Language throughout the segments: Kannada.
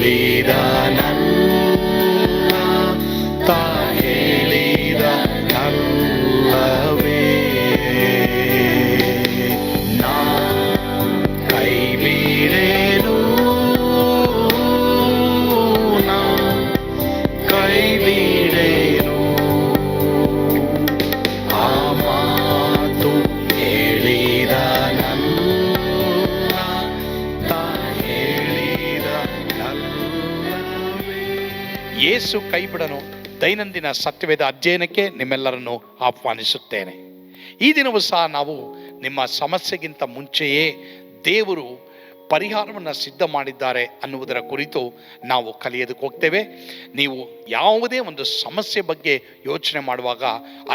ಹೇಳಿದನಲ್ಲ, ತಾ ಹೇಳಿದನಲ್ಲವೇ, ನಾ ಕೈ ಬಿಡೇನು, ನಾ ಕೈ ಬಿಡೇನು. ಆ ಮಾತು ಹೇಳಿದನಲ್ಲ, ತಾ ಹೇಳಿದನಲ್ಲವೇ. ಯೇಸು ಕೈ ಬಿಡನು ದೈನಂದಿನ ಸತ್ಯವೇದ ಅಧ್ಯಯನಕ್ಕೆ ನಿಮ್ಮೆಲ್ಲರನ್ನು ಆಹ್ವಾನಿಸುತ್ತೇನೆ. ಈ ದಿನವೂ ಸಹ ನಾವು ನಿಮ್ಮ ಸಮಸ್ಯೆಗಿಂತ ಮುಂಚೆಯೇ ದೇವರು ಪರಿಹಾರವನ್ನು ಸಿದ್ಧ ಮಾಡಿದ್ದಾರೆ ಅನ್ನುವುದರ ಕುರಿತು ನಾವು ಕಲಿಯೋದಕ್ಕೆ ಹೋಗ್ತೇವೆ. ನೀವು ಯಾವುದೇ ಒಂದು ಸಮಸ್ಯೆ ಬಗ್ಗೆ ಯೋಚನೆ ಮಾಡುವಾಗ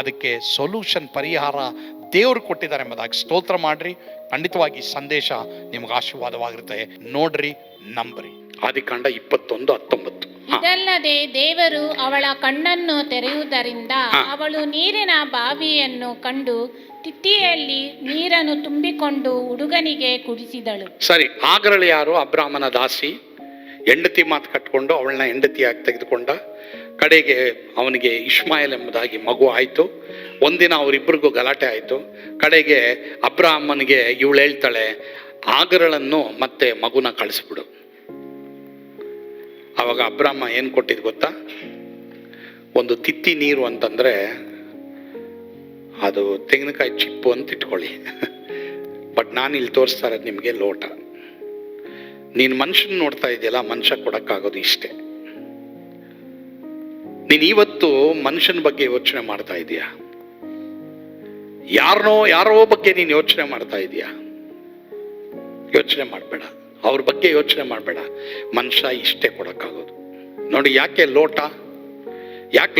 ಅದಕ್ಕೆ ಸೊಲ್ಯೂಷನ್, ಪರಿಹಾರ ದೇವರು ಕೊಟ್ಟಿದ್ದಾರೆ ಎಂಬುದಾಗಿ ಸ್ತೋತ್ರ ಮಾಡ್ರಿ. ಖಂಡಿತವಾಗಿ ಸಂದೇಶ ನಿಮಗೆ ಆಶೀರ್ವಾದವಾಗಿರುತ್ತೆ. ನೋಡ್ರಿ, ನಂಬ್ರಿ. ಆದಿಕಾಂಡ 21:19. ಇದಲ್ಲದೆ ದೇವರು ಅವಳ ಕಣ್ಣನ್ನು ತೆರೆಯುವುದರಿಂದ ಅವಳು ನೀರಿನ ಬಾವಿಯನ್ನು ಕಂಡು ತಿತ್ತಿಯಲ್ಲಿ ನೀರನ್ನು ತುಂಬಿಕೊಂಡು ಹುಡುಗನಿಗೆ ಕುಡಿಸಿದಳು. ಸರಿ, ಆಗರಳು ಯಾರು? ಅಬ್ರಾಮನ ದಾಸಿ. ಹೆಂಡತಿ ಮಾತು ಕಟ್ಕೊಂಡು ಅವಳನ್ನ ಹೆಂಡತಿಯಾಗಿ ತೆಗೆದುಕೊಂಡ. ಕಡೆಗೆ ಅವನಿಗೆ ಇಷ್ಮಾಯಲ್ ಎಂಬುದಾಗಿ ಮಗು ಆಯಿತು. ಒಂದಿನ ಅವರಿಬ್ಬರಿಗೂ ಗಲಾಟೆ ಆಯಿತು. ಕಡೆಗೆ ಅಬ್ರಾಮನಿಗೆ ಇವಳು ಹೇಳ್ತಾಳೆ, ಆಗರಳನ್ನು ಮತ್ತೆ ಮಗುನ ಕಳಿಸ್ಬಿಡು. ಆವಾಗ ಅಬ್ರಾಮ ಏನು ಕೊಟ್ಟಿದ್ದು ಗೊತ್ತಾ? ಒಂದು ತಿತ್ತಿ ನೀರು ಅಂತಂದರೆ ಅದು ತೆಂಗಿನಕಾಯಿ ಚಿಪ್ಪು ಅಂತ ಇಟ್ಕೊಳ್ಳಿ. ಬಟ್ ನಾನು ಇಲ್ಲಿ ತೋರಿಸ್ತಾ ಇರೋದು ನಿಮಗೆ ಲೋಟ. ನೀನು ಮನುಷ್ಯನ ನೋಡ್ತಾ ಇದೆಯಲ್ಲ, ಮನುಷ್ಯ ಕೊಡೋಕ್ಕಾಗೋದು ಇಷ್ಟೇ. ನೀನು ಇವತ್ತು ಮನುಷ್ಯನ ಬಗ್ಗೆ ಯೋಚನೆ ಮಾಡ್ತಾ ಇದೀಯಾ? ಯಾರೋ ಬಗ್ಗೆ ನೀನು ಯೋಚನೆ ಮಾಡ್ತಾ ಇದೀಯಾ? ಯೋಚನೆ ಮಾಡಬೇಡ, ಅವ್ರ ಬಗ್ಗೆ ಯೋಚನೆ ಮಾಡಬೇಡ. ಮನುಷ್ಯ ಇಷ್ಟೇ ಕೊಡೋಕ್ಕಾಗೋದು. ನೋಡಿ, ಯಾಕೆ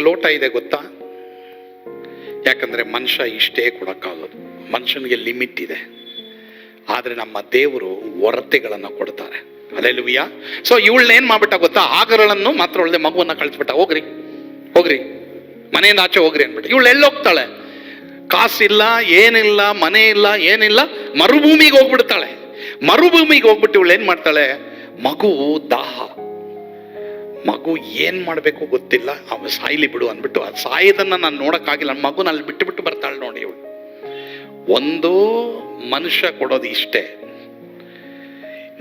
ಲೋಟ ಇದೆ ಗೊತ್ತಾ? ಯಾಕಂದರೆ ಮನುಷ್ಯ ಇಷ್ಟೇ ಕೊಡೋಕ್ಕಾಗೋದು. ಮನುಷ್ಯನಿಗೆ ಲಿಮಿಟ್ ಇದೆ. ಆದರೆ ನಮ್ಮ ದೇವರು ಹೊರತೆಗಳನ್ನು ಕೊಡ್ತಾರೆ. ಹಲ್ಲೆಲೂಯಾ. ಸೊ ಇವಳನ್ನ ಏನು ಮಾಡ್ಬಿಟ್ಟ ಗೊತ್ತಾ? ಆಗರಳನ್ನು ಮಾತ್ರ ಒಳ್ಳೆ ಮಗುವನ್ನು ಕಳಿಸ್ಬಿಟ್ಟ. ಹೋಗ್ರಿ ಮನೆಯಿಂದ ಆಚೆ ಹೋಗ್ರಿ ಅಂದ್ಬಿಟ್ಟು. ಇವಳು ಎಲ್ಲೋಗ್ತಾಳೆ? ಕಾಸಿಲ್ಲ, ಏನಿಲ್ಲ, ಮನೆ ಇಲ್ಲ, ಏನಿಲ್ಲ, ಮರುಭೂಮಿಗೆ ಹೋಗ್ಬಿಡ್ತಾಳೆ. ಮರುಭೂಮಿಗೆ ಹೋಗ್ಬಿಟ್ಟು ಇವಳು ಏನು ಮಾಡ್ತಾಳೆ? ಮಗು ದಾಹ, ಮಗು ಏನು ಮಾಡಬೇಕು ಗೊತ್ತಿಲ್ಲ, ಅವ ಸಾಯ್ಲಿ ಬಿಡು ಅಂದ್ಬಿಟ್ಟು ಅದು ಸಾಯೋದನ್ನು ನಾನು ನೋಡೋಕ್ಕಾಗಿಲ್ಲ, ಮಗುನ ಅಲ್ಲಿ ಬಿಟ್ಟು ಬರ್ತಾಳೆ. ನೋಡಿ, ಇವಳು ಒಂದು ಮನುಷ್ಯ ಕೊಡೋದು ಇಷ್ಟೇ.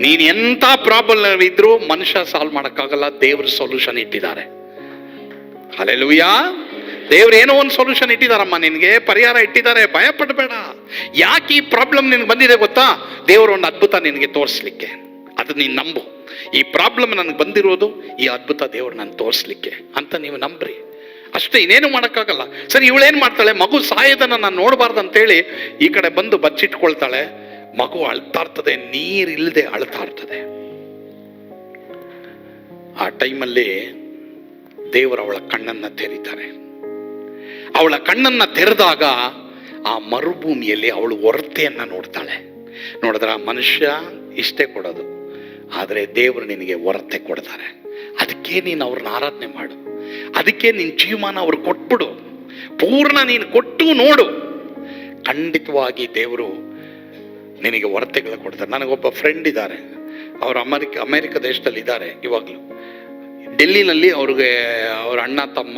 ನೀನು ಎಂಥ ಪ್ರಾಬ್ಲಮ್ ಇದ್ರೂ ಮನುಷ್ಯ ಸಾಲ್ವ್ ಮಾಡೋಕ್ಕಾಗಲ್ಲ. ದೇವ್ರ ಸೊಲ್ಯೂಷನ್ ಇಟ್ಟಿದ್ದಾರೆ. ಹಲ್ಲೆಲೂಯಾ. ದೇವ್ರು ಏನೋ ಒಂದು ಸೊಲ್ಯೂಷನ್ ಇಟ್ಟಿದಾರಮ್ಮ, ನಿನಗೆ ಪರಿಹಾರ ಇಟ್ಟಿದ್ದಾರೆ. ಭಯ ಪಡಬೇಡ. ಯಾಕೆ ಈ ಪ್ರಾಬ್ಲಮ್ ನಿನ್ಗೆ ಬಂದಿದೆ ಗೊತ್ತಾ? ದೇವರು ಒಂದು ಅದ್ಭುತ ನಿನಗೆ ತೋರಿಸ್ಲಿಕ್ಕೆ. ಅದು ನೀನು ನಂಬು. ಈ ಪ್ರಾಬ್ಲಮ್ ನನಗೆ ಬಂದಿರೋದು ಈ ಅದ್ಭುತ ದೇವ್ರು ನಾನು ತೋರಿಸ್ಲಿಕ್ಕೆ ಅಂತ ನೀವು ನಂಬ್ರಿ ಅಷ್ಟೇ. ಇನ್ನೇನು ಮಾಡೋಕ್ಕಾಗಲ್ಲ. ಸರಿ, ಇವಳೇನು ಮಾಡ್ತಾಳೆ? ಮಗು ಸಾಯೋದನ್ನು ನಾನು ನೋಡಬಾರ್ದು ಅಂತೇಳಿ ಈ ಕಡೆ ಬಂದು ಬಚ್ಚಿಟ್ಕೊಳ್ತಾಳೆ. ಮಗು ಅಳ್ತಾ ಇರ್ತದೆ, ನೀರಿಲ್ಲದೆ ಅಳ್ತಾ ಇರ್ತದೆ. ಆ ಟೈಮಲ್ಲಿ ದೇವರು ಅವಳ ಕಣ್ಣನ್ನು ತೆರೀತಾರೆ. ಅವಳ ಕಣ್ಣನ್ನು ತೆರೆದಾಗ ಆ ಮರುಭೂಮಿಯಲ್ಲಿ ಅವಳು ಹೊರತೆಯನ್ನು ನೋಡ್ತಾಳೆ. ನೋಡಿದ್ರ, ಮನುಷ್ಯ ಇಷ್ಟೇ ಕೊಡೋದು, ಆದರೆ ದೇವರು ನಿನಗೆ ಹೊರತೆ ಕೊಡ್ತಾರೆ. ಅದಕ್ಕೆ ನೀನು ಅವ್ರನ್ನ ಆರಾಧನೆ ಮಾಡು. ಅದಕ್ಕೆ ನಿನ್ನ ಜೀವಮಾನ ಅವ್ರು ಕೊಟ್ಬಿಡು. ಪೂರ್ಣ ನೀನು ಕೊಟ್ಟು ನೋಡು. ಖಂಡಿತವಾಗಿ ದೇವರು ನಿನಗೆ ಹೊರತೆಗಳು ಕೊಡ್ತಾರೆ. ನನಗೊಬ್ಬ ಫ್ರೆಂಡ್ ಇದ್ದಾರೆ. ಅವರು ಅಮೆರಿಕ ದೇಶದಲ್ಲಿ ಇದ್ದಾರೆ ಇವಾಗಲೂ. ಡೆಲ್ಲಿನಲ್ಲಿ ಅವ್ರಿಗೆ ಅವ್ರ ಅಣ್ಣ ತಮ್ಮ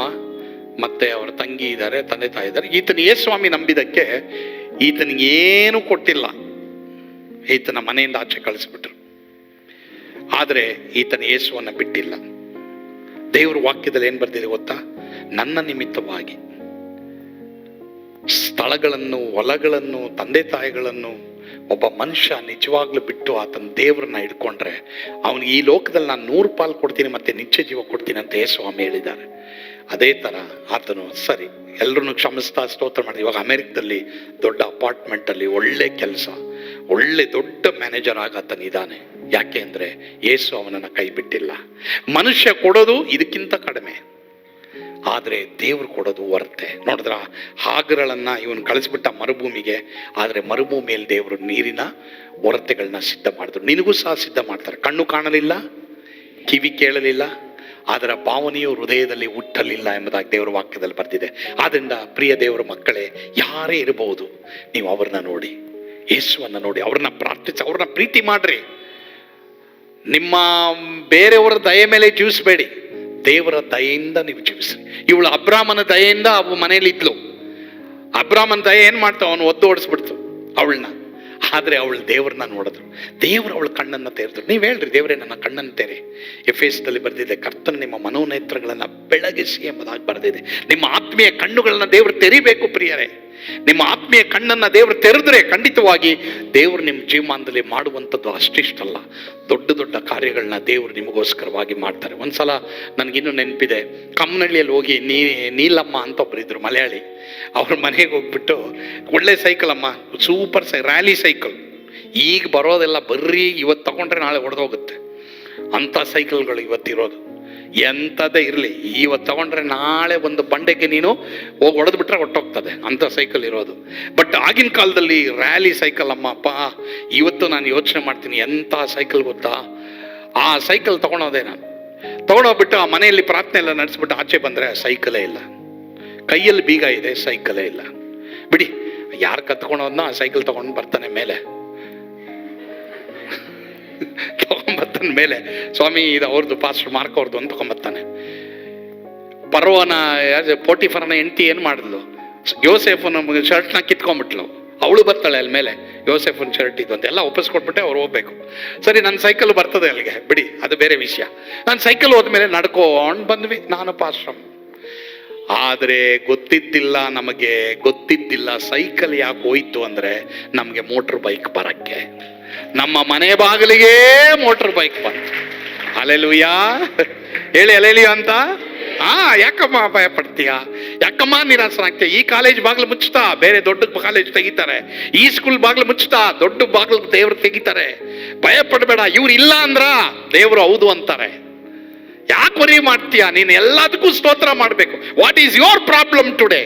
ಮತ್ತು ಅವರ ತಂಗಿ ಇದ್ದಾರೆ, ತಂದೆ ತಾಯಿ ಇದ್ದಾರೆ. ಈತನ ಯೇಸುಸ್ವಾಮಿ ನಂಬಿದ್ದಕ್ಕೆ ಈತನಿಗೆ ಏನೂ ಕೊಟ್ಟಿಲ್ಲ. ಈತನ ಮನೆಯಿಂದ ಆಚೆ ಕಳಿಸ್ಬಿಟ್ರು. ಆದರೆ ಈತನ ಯೇಸುವನ್ನು ಬಿಟ್ಟಿಲ್ಲ. ದೇವ್ರ ವಾಕ್ಯದಲ್ಲಿ ಏನು ಬರ್ತಿದೆ ಗೊತ್ತಾ? ನನ್ನ ನಿಮಿತ್ತವಾಗಿ ಸ್ಥಳಗಳನ್ನು, ಹೊಲಗಳನ್ನು, ತಂದೆ ತಾಯಿಗಳನ್ನು ಒಬ್ಬ ಮನುಷ್ಯ ನಿಜವಾಗ್ಲೂ ಬಿಟ್ಟು ಆತನ ದೇವ್ರನ್ನ ಹಿಡ್ಕೊಂಡ್ರೆ ಅವನಿಗೆ ಈ ಲೋಕದಲ್ಲಿ ನಾನು 100 ಪಾಲು ಕೊಡ್ತೀನಿ ಮತ್ತೆ ನಿತ್ಯ ಜೀವ ಕೊಡ್ತೀನಿ ಅಂತ ಯೇಸುಸ್ವಾಮಿ ಹೇಳಿದ್ದಾರೆ. ಅದೇ ಥರ ಆತನು ಸರಿ ಎಲ್ಲರನ್ನು ಕ್ಷಮಿಸ್ತಾ ಸ್ತೋತ್ರ ಮಾಡಿದ. ಇವಾಗ ಅಮೆರಿಕದಲ್ಲಿ ದೊಡ್ಡ ಅಪಾರ್ಟ್ಮೆಂಟಲ್ಲಿ ಒಳ್ಳೆ ಕೆಲಸ, ಒಳ್ಳೆ ದೊಡ್ಡ ಮ್ಯಾನೇಜರ್ ಆಗಾತನಿದ್ದಾನೆ. ಯಾಕೆ ಅಂದರೆ ಯೇಸು ಅವನನ್ನು ಕೈ ಬಿಟ್ಟಿಲ್ಲ. ಮನುಷ್ಯ ಕೊಡೋದು ಇದಕ್ಕಿಂತ ಕಡಿಮೆ, ಆದರೆ ದೇವ್ರು ಕೊಡೋದು ಹೊರತೆ. ನೋಡಿದ್ರ, ಹಾಗರಳನ್ನು ಇವನು ಕಳಿಸ್ಬಿಟ್ಟ ಮರುಭೂಮಿಗೆ. ಆದರೆ ಮರುಭೂಮಿಯಲ್ಲಿ ದೇವರು ನೀರಿನ ಹೊರತೆಗಳನ್ನ ಸಿದ್ಧ ಮಾಡಿದ್ರು. ನಿನಗೂ ಸಹ ಸಿದ್ಧ ಮಾಡ್ತಾರೆ. ಕಣ್ಣು ಕಾಣಲಿಲ್ಲ, ಕಿವಿ ಕೇಳಲಿಲ್ಲ, ಅದರ ಭಾವನೆಯು ಹೃದಯದಲ್ಲಿ ಹುಟ್ಟಲಿಲ್ಲ ಎಂಬುದಾಗಿ ದೇವರ ವಾಕ್ಯದಲ್ಲಿ ಬರ್ತಿದೆ. ಆದ್ದರಿಂದ ಪ್ರಿಯ ದೇವರ ಮಕ್ಕಳೇ, ಯಾರೇ ಇರಬಹುದು, ನೀವು ಅವ್ರನ್ನ ನೋಡಿ, ಯೇಸುವನ್ನು ನೋಡಿ, ಅವ್ರನ್ನ ಪ್ರಾರ್ಥಿಸಿ, ಅವ್ರನ್ನ ಪ್ರೀತಿ ಮಾಡ್ರಿ. ನಿಮ್ಮ ಬೇರೆಯವರ ದಯೆ ಮೇಲೆ ಜೀವಿಸಬೇಡಿ, ದೇವರ ದಯೆಯಿಂದ ನೀವು ಜೀವಿಸಿ. ಇವಳು ಅಬ್ರಾಮನ ದಯೆಯಿಂದ ಅವು ಮನೇಲಿ ಇದ್ಲು. ಅಬ್ರಾಮನ ದಯೆ ಏನ್ ಮಾಡ್ತಾವ, ಅವನು ಒದ್ದು ಓಡಿಸ್ಬಿಡ್ತು ಅವಳನ್ನ. ಆದ್ರೆ ಅವಳು ದೇವ್ರನ್ನ ನೋಡಿದ್ರು, ದೇವ್ರು ಅವಳ ಕಣ್ಣನ್ನು ತೆರೆದ್ರು. ನೀವು ಹೇಳ್ರಿ, ದೇವರೇ ನನ್ನ ಕಣ್ಣನ್ನು ತೆರೆ. ಎಫೆಸದಲ್ಲಿ ಬರೆದಿದೆ, ಕರ್ತನು ನಿಮ್ಮ ಮನೋನೇತ್ರಗಳನ್ನ ಬೆಳಗಿಸಿ ಎಂಬುದಾಗಿ ಬರೆದಿದೆ. ನಿಮ್ಮ ಆತ್ಮೀಯ ಕಣ್ಣುಗಳನ್ನ ದೇವರು ತೆರಿಬೇಕು ಪ್ರಿಯರೇ. ನಿಮ್ಮ ಆತ್ಮೀಯ ಕಣ್ಣನ್ನು ದೇವರು ತೆರೆದ್ರೆ ಖಂಡಿತವಾಗಿ ದೇವರು ನಿಮ್ಮ ಜೀವಮಾನದಲ್ಲಿ ಮಾಡುವಂಥದ್ದು ಅಷ್ಟಿಷ್ಟಲ್ಲ, ದೊಡ್ಡ ದೊಡ್ಡ ಕಾರ್ಯಗಳನ್ನ ದೇವರು ನಿಮಗೋಸ್ಕರವಾಗಿ ಮಾಡ್ತಾರೆ. ಒಂದ್ಸಲ ನನಗಿನ್ನೂ ನೆನಪಿದೆ, ಕಮ್ಮನಹಳ್ಳಿಯಲ್ಲಿ ಹೋಗಿ ನೀಲಮ್ಮ ಅಂತ ಒಬ್ಬರಿದ್ರು ಮಲಯಾಳಿ. ಅವ್ರ ಮನೆಗೆ ಹೋಗ್ಬಿಟ್ಟು, ಒಳ್ಳೆ ಸೈಕಲ್ ಅಮ್ಮ, ಸೂಪರ್ ರ್ಯಾಲಿ ಸೈಕಲ್, ಈಗ ಬರೋದೆಲ್ಲ ಬರ್ರಿ ಇವತ್ತು ತಗೊಂಡ್ರೆ ನಾಳೆ ಹೊಡೆದೋಗುತ್ತೆ ಅಂಥ ಸೈಕಲ್ಗಳು ಇವತ್ತಿರೋದು. ಎಂಥದ್ದೇ ಇರಲಿ, ಇವತ್ತು ತಗೊಂಡ್ರೆ ನಾಳೆ ಒಂದು ಬಂಡೆಗೆ ನೀನು ಹೋಗಿ ಹೊಡೆದ್ಬಿಟ್ರೆ ಹೊಟ್ಟೋಗ್ತದೆ ಅಂಥ ಸೈಕಲ್ ಇರೋದು. ಬಟ್ ಆಗಿನ ಕಾಲದಲ್ಲಿ ರ್ಯಾಲಿ ಸೈಕಲ್ ಅಮ್ಮ ಅಪ್ಪ, ಇವತ್ತು ನಾನು ಯೋಚನೆ ಮಾಡ್ತೀನಿ ಎಂಥ ಸೈಕಲ್ ಗೊತ್ತಾ. ಆ ಸೈಕಲ್ ತಗೊಂಡೋದೆ ನಾನು, ತಗೊಂಡೋಗ್ಬಿಟ್ಟು ಆ ಮನೆಯಲ್ಲಿ ಪ್ರಾರ್ಥನೆ ಎಲ್ಲ ನಡೆಸ್ಬಿಟ್ಟು ಆಚೆ ಬಂದರೆ ಸೈಕಲೇ ಇಲ್ಲ, ಕೈಯಲ್ಲಿ ಬೀಗ ಇದೆ, ಸೈಕಲೇ ಇಲ್ಲ. ಬಿಡಿ, ಯಾರು ಕತ್ಕೊಂಡೋದ್ನೋ ಆ ಸೈಕಲ್ ತಗೊಂಡು ಬರ್ತಾನೆ ಮೇಲೆ, ತಗೊಂಬರ್ತಾನೆ ಮೇಲೆ. ಸ್ವಾಮಿ ಇದು ಅವ್ರದ್ದು, ಪಾಸ್ಟರ್ ಮಾರ್ಕ್ ಅವ್ರದ್ದು ಅಂತ ತಗೊಂಬರ್ತಾನೆ. ಪರ್ವನ ಪೋಟಿಫರನ ಹೆಂಡತಿ ಏನು ಮಾಡಿದ್ಲು, ಯೋಸೇಫನ ಶರ್ಟ್ನ ಕಿತ್ಕೊಂಡ್ಬಿಟ್ಲು. ಅವಳು ಬರ್ತಾಳೆ ಅಲ್ಲಿ ಮೇಲೆ, ಯೋಸೆಫನ್ ಶರ್ಟ್ ಇದು ಅಂತ ಎಲ್ಲ ಒಪ್ಪಿಸ್ಕೊಟ್ಬಿಟ್ಟೆ ಅವ್ರು ಹೋಗ್ಬೇಕು. ಸರಿ, ನನ್ನ ಸೈಕಲ್ ಬರ್ತದೆ ಅಲ್ಲಿಗೆ, ಬಿಡಿ ಅದು ಬೇರೆ ವಿಷಯ. ನಾನು ಸೈಕಲ್ ಹೋದ್ಮೇಲೆ ನಡ್ಕೊಂಡು ಬಂದ್ವಿ ನಾನು ಪಾಸ್ಟರ್. ಆದರೆ ನಮಗೆ ಗೊತ್ತಿದ್ದಿಲ್ಲ ಸೈಕಲ್ ಯಾಕೆ ಹೋಯ್ತು ಅಂದರೆ, ನಮಗೆ ಮೋಟ್ರ್ ಬೈಕ್ ಬರಕ್ಕೆ, ನಮ್ಮ ಮನೆ ಬಾಗಿಲಿಗೆ ಮೋಟ್ರ್ ಬೈಕ್ ಬಂತು. ಅಲೆಲುಯ್ಯ ಹೇಳಿ, ಅಲೆಲುಯ್ಯ ಅಂತ. ಯಾಕಮ್ಮ ಭಯ ಪಡ್ತೀಯ, ಯಾಕಮ್ಮ ನಿರಾಸನಾಗ್ತೀಯ? ಈ ಕಾಲೇಜ್ ಬಾಗಿಲು ಮುಚ್ಚುತ್ತಾ ಬೇರೆ ದೊಡ್ಡ ಕಾಲೇಜ್ ತೆಗಿತಾರೆ, ಈ ಸ್ಕೂಲ್ ಬಾಗಿಲು ಮುಚ್ಚುತ್ತಾ ದೊಡ್ಡ ಬಾಗಿಲು ದೇವ್ರು ತೆಗಿತಾರೆ. ಭಯ ಪಡಬೇಡ, ಇವ್ರು ಇಲ್ಲ ಅಂದ್ರ ದೇವ್ರು ಹೌದು ಅಂತಾರೆ. ಯಾಕೆ ವರಿ ಮಾಡ್ತೀಯ? ನೀನು ಎಲ್ಲದಕ್ಕೂ ಸ್ತೋತ್ರ ಮಾಡಬೇಕು. What is your problem today?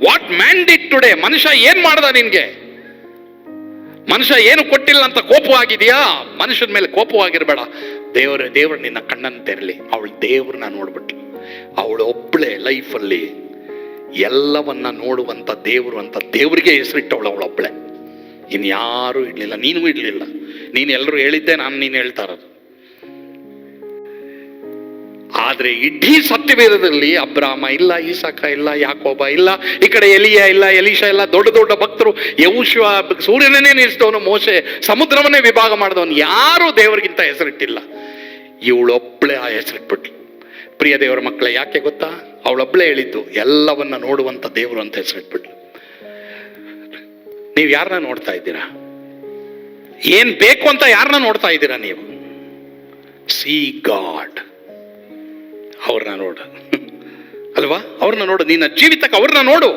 What mandate today? ಮನುಷ್ಯ ಏನ್ ಮಾಡ್ದ ನಿನ್ಗೆ? ಮನುಷ್ಯ ಏನು ಕೊಟ್ಟಿಲ್ಲ ಅಂತ ಕೋಪವಾಗಿದೆಯಾ? ಮನುಷ್ಯನ ಮೇಲೆ ಕೋಪವಾಗಿರ್ಬೇಡ. ದೇವರು ನಿನ್ನ ಕಣ್ಣನ್ನು ತೆರಲಿ. ಅವಳು ದೇವ್ರನ್ನ ನೋಡ್ಬಿಟ್ಲು. ಅವಳು ಒಬ್ಬಳೆ ಲೈಫಲ್ಲಿ ಎಲ್ಲವನ್ನ ನೋಡುವಂತ ದೇವರು ಅಂತ ದೇವರಿಗೆ ಹೆಸರಿಟ್ಟವಳು ಅವಳೊಬ್ಬಳೆ, ಇನ್ಯಾರೂ ಇಡ್ಲಿಲ್ಲ, ನೀನು ಇಡ್ಲಿಲ್ಲ. ನೀನು ಎಲ್ಲರೂ ಹೇಳಿದ್ದೆ, ನೀನು ಹೇಳ್ತಾ ಇರೋದು. ಆದ್ರೆ ಇಡೀ ಸತ್ಯವೇದದಲ್ಲಿ ಅಬ್ರಾಮ ಇಲ್ಲ, ಈಸಾಕ ಇಲ್ಲ, ಯಾಕೋಬ ಇಲ್ಲ, ಈ ಕಡೆ ಎಲಿಯ ಇಲ್ಲ, ಎಲೀಷಾ ಇಲ್ಲ, ದೊಡ್ಡ ದೊಡ್ಡ ಭಕ್ತರು, ಯೆಹೋಶುವ ಸೂರ್ಯನನ್ನೇ ನಿಲ್ಲಿಸಿದವನು, ಮೋಶೆ ಸಮುದ್ರವನ್ನೇ ವಿಭಾಗ ಮಾಡಿದವನು, ಯಾರೂ ದೇವರಿಗಿಂತ ಹೆಸರಿಟ್ಟಿಲ್ಲ. ಇವಳೊಬ್ಬಳೆ ಆ ಹೆಸರಿಟ್ಬಿಟ್ಲು. ಪ್ರಿಯ ದೇವರ ಮಕ್ಕಳೇ, ಯಾಕೆ ಗೊತ್ತಾ? ಅವಳೊಬ್ಬಳೆ ಹೇಳಿದ್ದು ಎಲ್ಲವನ್ನ ನೋಡುವಂತ ದೇವರು ಅಂತ ಹೆಸರಿಟ್ಬಿಟ್ಲು. ನೀವು ಯಾರನ್ನ ನೋಡ್ತಾ ಇದ್ದೀರಾ? ಏನ್ ಬೇಕು ಅಂತ ಯಾರನ್ನ ನೋಡ್ತಾ ಇದ್ದೀರಾ ನೀವು? ಸಿ ಗಾಡ್, ಅವ್ರನ್ನ ನೋಡು ಅಲ್ವಾ? ಅವ್ರನ್ನ ನೋಡು, ನಿನ್ನ ಜೀವಿತಕ್ಕೆ ಅವ್ರನ್ನ ನೋಡು.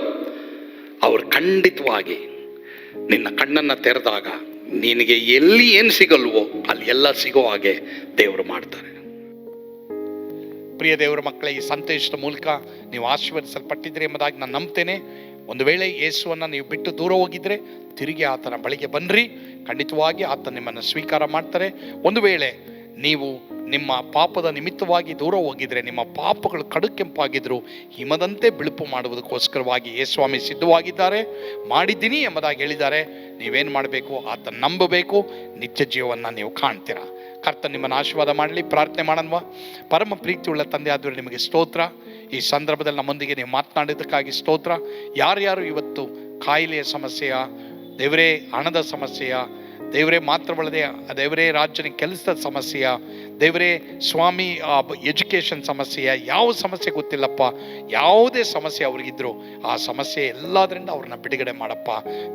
ಅವ್ರು ಖಂಡಿತವಾಗಿ ನಿನ್ನ ಕಣ್ಣನ್ನ ತೆರೆದಾಗ ನಿನಗೆ ಎಲ್ಲಿ ಏನು ಸಿಗಲ್ವೋ ಅಲ್ಲಿ ಎಲ್ಲ ಸಿಗೋ ಹಾಗೆ ದೇವರು ಮಾಡ್ತಾರೆ. ಪ್ರಿಯ ದೇವರ ಮಕ್ಕಳೇ, ಈ ಸಂದೇಶದ ಮೂಲಕ ನೀವು ಆಶೀರ್ವದಿಸಲ್ಪಟ್ಟಿದ್ರೆ ಎಂಬುದಾಗಿ ನಾನು ನಂಬ್ತೇನೆ. ಒಂದು ವೇಳೆ ಯೇಸುವನ್ನು ನೀವು ಬಿಟ್ಟು ದೂರ ಹೋಗಿದ್ರೆ ತಿರುಗಿ ಆತನ ಬಳಿಗೆ ಬನ್ನಿರಿ, ಖಂಡಿತವಾಗಿ ಆತ ನಿಮ್ಮನ್ನು ಸ್ವೀಕಾರ ಮಾಡ್ತಾರೆ. ಒಂದು ವೇಳೆ ನೀವು ನಿಮ್ಮ ಪಾಪದ ನಿಮಿತ್ತವಾಗಿ ದೂರ ಹೋಗಿದ್ರೆ, ನಿಮ್ಮ ಪಾಪಗಳು ಕಡುಕೆಂಪಾಗಿದ್ರು ಹಿಮದಂತೆ ಬಿಳುಪು ಮಾಡುವುದಕ್ಕೋಸ್ಕರವಾಗಿ ಯೇಸುಸ್ವಾಮಿ ಸಿದ್ಧವಾಗಿದ್ದಾರೆ, ಮಾಡಿದ್ದೀನಿ ಎಂಬುದಾಗಿ ಹೇಳಿದ್ದಾರೆ. ನೀವೇನು ಮಾಡಬೇಕು? ಆತ ನಂಬಬೇಕು, ನಿತ್ಯ ಜೀವವನ್ನು ನೀವು ಕಾಣ್ತೀರಾ. ಕರ್ತ ನಿಮ್ಮನ್ನು ಆಶೀರ್ವಾದ ಮಾಡಲಿ. ಪ್ರಾರ್ಥನೆ ಮಾಡೋಣವಾ? ಪರಮ ಪ್ರೀತಿಯುಳ್ಳ ತಂದೆ ಆದರೂ ನಿಮಗೆ ಸ್ತೋತ್ರ. ಈ ಸಂದರ್ಭದಲ್ಲಿ ನಮ್ಮೊಂದಿಗೆ ನೀವು ಮಾತನಾಡಿದ್ದಕ್ಕಾಗಿ ಸ್ತೋತ್ರ. ಯಾರ್ಯಾರು ಇವತ್ತು ಕಾಯಿಲೆಯ ಸಮಸ್ಯೆಯ, ದೇವರೇ ಹಣದ ಸಮಸ್ಯೆಯ, ದೇವರೇ ಮಾತ್ರವಲ್ಲದೆ ದೇವರೇ ರಾಜ್ಯನ ಕೆಲಸದ ಸಮಸ್ಯೆಯ, ದೇವರೇ ಸ್ವಾಮಿ ಎಜುಕೇಷನ್ ಸಮಸ್ಯೆಯ, ಯಾವ ಸಮಸ್ಯೆ ಗೊತ್ತಿಲ್ಲಪ್ಪ, ಯಾವುದೇ ಸಮಸ್ಯೆ ಅವ್ರಿಗಿದ್ರು ಆ ಸಮಸ್ಯೆ ಎಲ್ಲದರಿಂದ ಅವ್ರನ್ನ ಬಿಡುಗಡೆ ಮಾಡಪ್ಪ.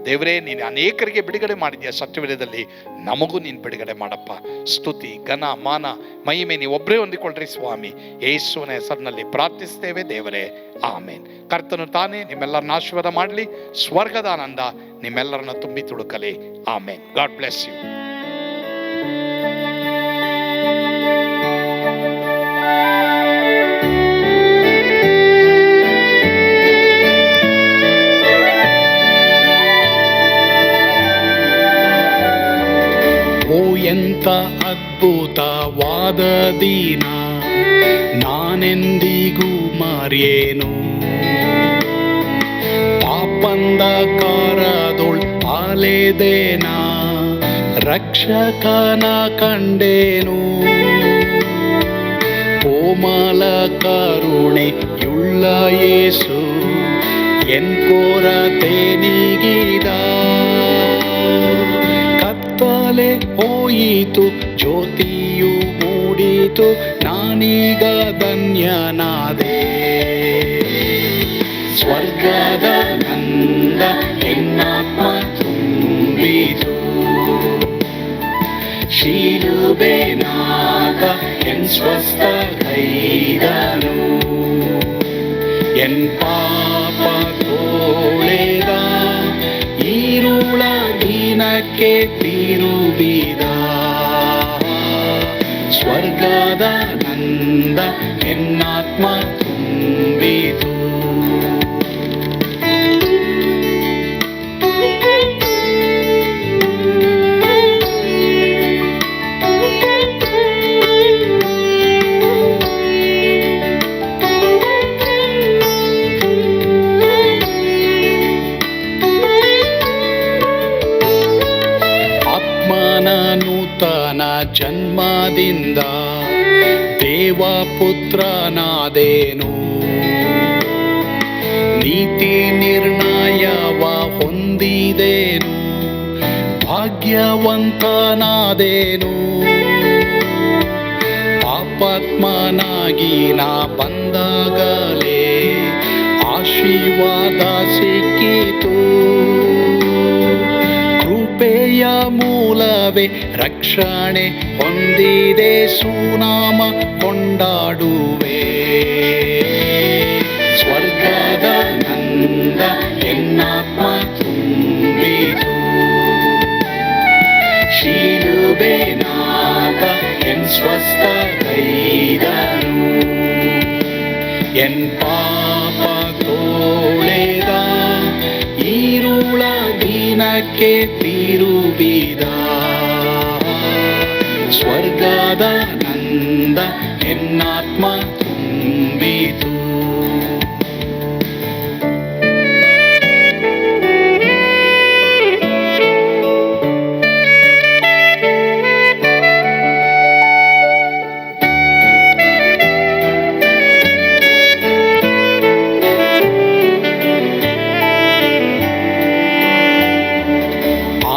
ದೇವರೇ, ನೀನು ಅನೇಕರಿಗೆ ಬಿಡುಗಡೆ ಮಾಡಿದ್ಯಾ ಸತ್ಯವೇದದಲ್ಲಿ, ನಮಗೂ ನೀನು ಬಿಡುಗಡೆ ಮಾಡಪ್ಪ. ಸ್ತುತಿ, ಘನ, ಮಾನ, ಮಹಿಮೆ ನೀವೊಬ್ಬರೇ ಹೊಂದಿಕೊಳ್ಳ್ರಿ ಸ್ವಾಮಿ. ಯೇಸುವಿನ ಹೆಸರಿನಲ್ಲಿ ಪ್ರಾರ್ಥಿಸ್ತೇವೆ ದೇವರೇ, ಆಮೇನ್. ಕರ್ತನು ತಾನೇ ನಿಮ್ಮೆಲ್ಲರನ್ನ ಆಶೀರ್ವಾದ ಮಾಡಲಿ. ಸ್ವರ್ಗದ ಆನಂದ ನಿಮ್ಮೆಲ್ಲರನ್ನ ತುಂಬಿ ತುಳುಕಲಿ. ಆಮೇನ್. God bless you. ಎಂಥ ಅದ್ಭುತವಾದ ದಿನ, ನಾನೆಂದಿಗೂ ಮರೆಯೇನು. ಪಾಪಂದ ಕಾರದೊಳ್ ಪಾಲೆದೇನಾ, ರಕ್ಷಕನ ಕಂಡೇನು. ಕೋಮಲ ಕರುಣೆಯುಳ್ಳ ಯೇಸು ಎನ್ ಕೊರತೆ ನೀಗಿದ. ಕತ್ತಲೆ ಹೋಯಿತು, ಜ್ಯೋತಿಯು ಮೂಡಿತು, ನಾನೀಗ ಧನ್ಯನಾದೆ. ಸ್ವರ್ಗದ ನಂದ ಎನ್ನಾತ್ಮ ತುಂಬಿತು. ಶಿಲುಬೆನಾಥ ಎನ್ ಸ್ವಸ್ಥ ಕೈದನು. ಎನ್ ಪಾಪ ತೋಳೆದ, ಈರುಳ ದಿನಕ್ಕೆ ತಿರುಗಿದ. ಸ್ವರ್ಗದ ನಂದ ಎನ್ನಾತ್ಮ ತುಂಬಿತು. ನೂತನ ಜನ್ಮದಿಂದ ದೇವಪುತ್ರನಾದೇನು. ನೀತಿ ನಿರ್ಣಯವ ಹೊಂದಿದೇನು, ಭಾಗ್ಯವಂತನಾದೇನು. ಪಾಪಾತ್ಮನಾಗಿ ನಾ ಬಂದಾಗಲೇ ಆಶೀರ್ವಾದ ಸಿಕ್ಕಿತು. ಕೃಪೆಯ ಮೂಲವೇ ರಕ್ಷಣೆ ಹೊಂದಿದೆ, ಸುನಾಮ ಕೊಂಡಾಡುವೆ. ಸ್ವರ್ಗದ ನಂದ ಎನ್ನಾತ್ಮ ತುಂಬಿತು. ಶಿಲುಬೆನಾಥ ಎನ್ ಸ್ವಸ್ಥ ಕೈದನು. ಎನ್ ಪಾಪ ತೋಳೆದ, ಈರುಳ ದಿನಕ್ಕೆ ತಿರುಗಿದ. ಸ್ವರ್ಗದ ನಂದ ಎನ್ನಾತ್ಮ ತುಂಬಿತು.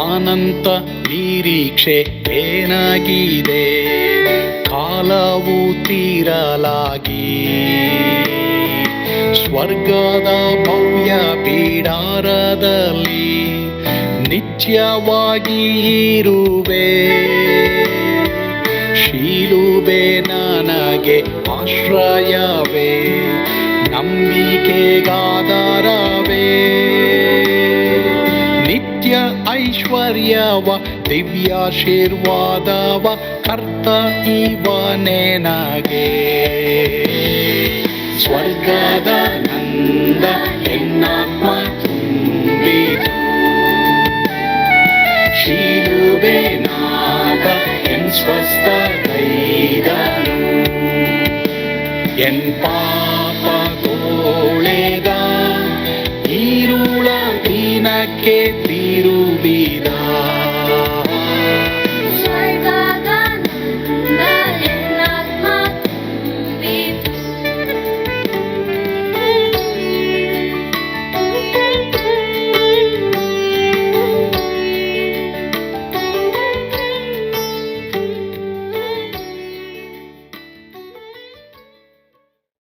ಅನಂತ ನಿರೀಕ್ಷೆ ಏನಾಗಿದೆ, ಕಾಲವು ತೀರಲಾಗಿ. ಸ್ವರ್ಗದ ಭವ್ಯ ಬಿಡಾರದಲ್ಲಿ ನಿತ್ಯವಾಗಿ ಇರುವೆ. ಶಿಲುಬೆ ನನಗೆ ಆಶ್ರಯವೇ, ನಂಬಿಕೆಗಾಧಾರವೇ. ನಿತ್ಯ ಐಶ್ವರ್ಯವ ದಿವ್ಯಾಶೀರ್ವಾದವ ಕರ್ತ ಇವನೇ ನಗೆ. ಸ್ವರ್ಗದ ನಂದ ಎನ್ನಾತ್ಮ ತುಂಬಿತು. ಶಿಲುಬೆನಾಥ ಎನ್ ಸ್ವಸ್ಥ ಕೈದನು. ಎನ್